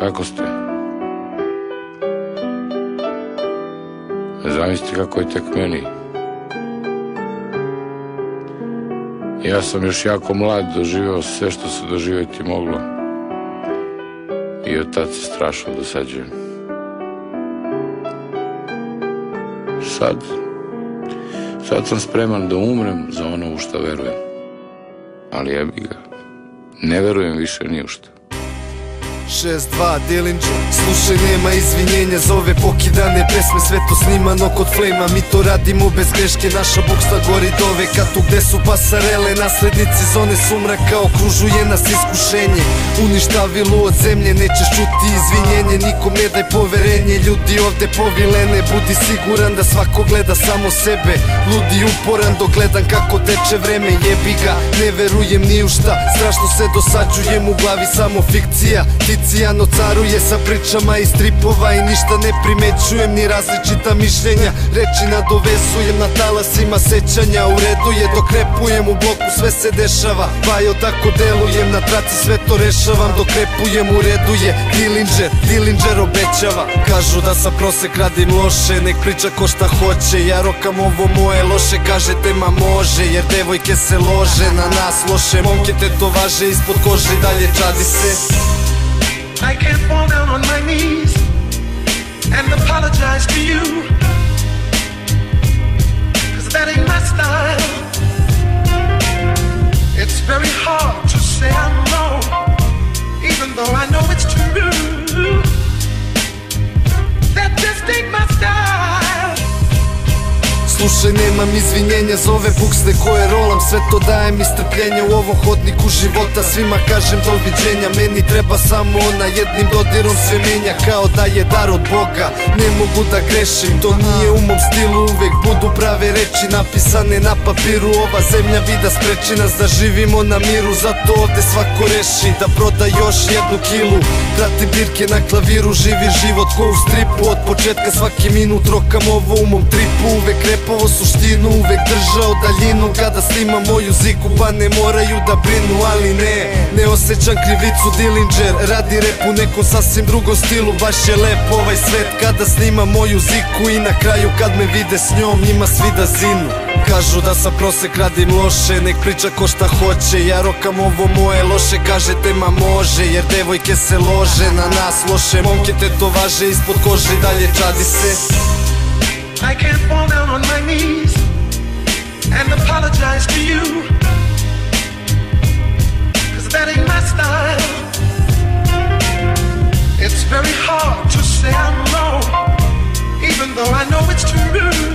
Kako ste? Zamislite kako je tek meni. Ja sam još jako mlad doživeo sve što se doživjeti moglo. I od tad se strašno dosađujem. Sad sam spreman da umrem za ono u što verujem. Ali jebi ga, ne verujem više ni u što. 6-2 Dillinger, slušaj nema izvinjenja za ove pokidane pesme, sve to snimano kod Flame-a, mi to radimo bez greške, naša buksa gori do veka, tu gde su pasarele, naslednici zone sumraka, okružuje nas iskušenje, uništavilo od zemlje, nećeš čuti izvinjenje, nikom ne daj poverenje, ljudi ovde povilene, budi siguran da svako gleda samo sebe, ludi uporan dok gledam kako teče vreme, jebi ga, ne verujem ni u šta, strašno se dosađujem, u glavi samo fikcija, Ticijano caruje sa pričama iz stripova i ništa ne primećujem, ni različita mišljenja, reči nadovezujem na talasima sećanja, u redu je dok repujem, u bloku sve se dešava, Bajo tako delujem, na traci sve to rešavam, dok repujem u redu je Dillinger obećava, kažu da sa prosek radim loše, nek priča ko šta hoće, ja rokam ovo moje loše, kažete ma može, jer devojke se lože na nas loše, momke tetovaže ispod kože i dalje čadi se. I can't fall down on my knees and apologize to you, 'cause that ain't my style. It's very hard to say I'm wrong, even though I know it's true. That just ain't my style. Slušaj, nemam izvinjenja za ove buksne koje rolam, sve to dajem istrpljenja u ovom hodniku života, svima kažem doviđenja, meni treba samo ona, jednim dodirom sve menja, kao da je dar od Boga, ne mogu da grešim, to nije u mom stilu, uvek budu prave reči napisane na papiru, ova zemlja vida spreči nas da živimo na miru, zato ovde svako reši da proda još jednu kilu, pratim birke na klaviru, živi život ko u stripu, od početka svaki minut rokam ovo u mom tripu, uvek repovo suštinu, uvek držao daljinu, kada snimam moju ziku pa ne moraju da brinu, ali ne osjećam krivicu, Dillinger radi rep u nekom sasvim drugom stilu, baš je lep ovaj svet kada snimam moju ziku i na kraju kad me vide s njom njima svi da zinu. Kažu da sa prosek radim loše, nek priča ko šta hoće, ja rokam ovo moje loše, kažete ma može, jer devojke se lože na nas loše, momke tetovaže ispod kože i dalje čadi se. I can't fall down on my knees and apologize to you, 'cause that ain't my style. It's very hard to say I'm wrong, even though I know it's true.